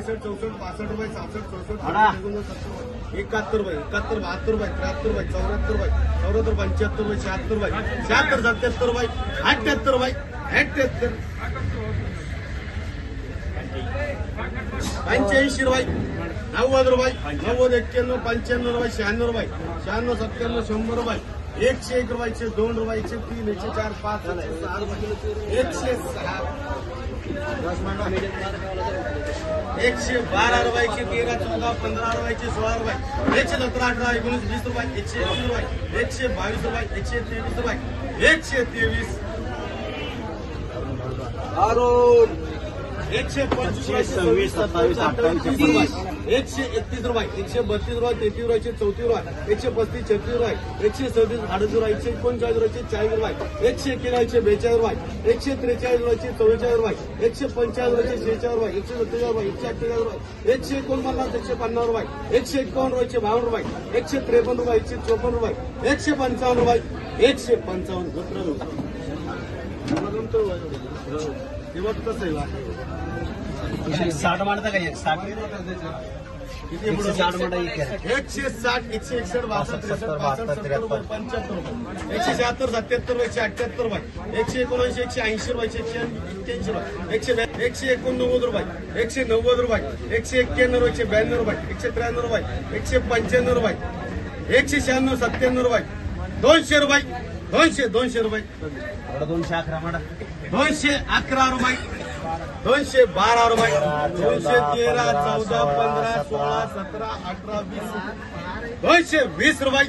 64, 65 रुपये, 66, 67, 71 रुपये, 71, 72 रुपये, 73 रुपये, 74 रुपये, 74, 75 रुपये, 76 रुपये, 76, 77 रुपये, 78 रुपये, 78, 85 रुपये, 90 रुपये, 90, 91, 95 रुपये, 96 रुपये, 96, 97, 100 रुपये, 101 रुपये, 102 रुपये, 103, 104, 5, 106 रुपये, 106, 112 रुपये, 113, 14, 15 रुपये, 16 रुपये, 117, 18, 19, 20 रुपये, 121 रुपये, 122 रुपये, 123 रुपये, 123, 125, 26, 27, 28, 29, 131 रुपये, 132 रुपये, 33 रुपये, 34 रुपये, 135, 36 रुपये, 137, 38 रुपये, 139 रुपये, 40 रुपये, 141, 142 रुपये, 143 रुपये, 44 रुपये, 145 रुपये, 46 रुपये, 147 रुपये, 148 रुपये, 149, 150 रुपये, 151 रुपये, 52 रुपये, 153 रुपये, 154 रुपये, 155 रुपये, 155 60 मारता का 60 160 मारता 160, 161, 62, 63, 65, 75 रुपये, 176, 77 रुपये, 178 रुपये, 179, 180 रुपये, 181 रुपये, 189 रुपये, 190 रुपये, 191 रुपये, 192 रुपये, 193 रुपये, 195 रुपये, 196, 97 रुपये, 200 रुपये, 200 रुपये, 211 मारा 211 रुपये, 212 रुपये, 213, 14, 15, 16, 17, 18, 20, 220 रुपये.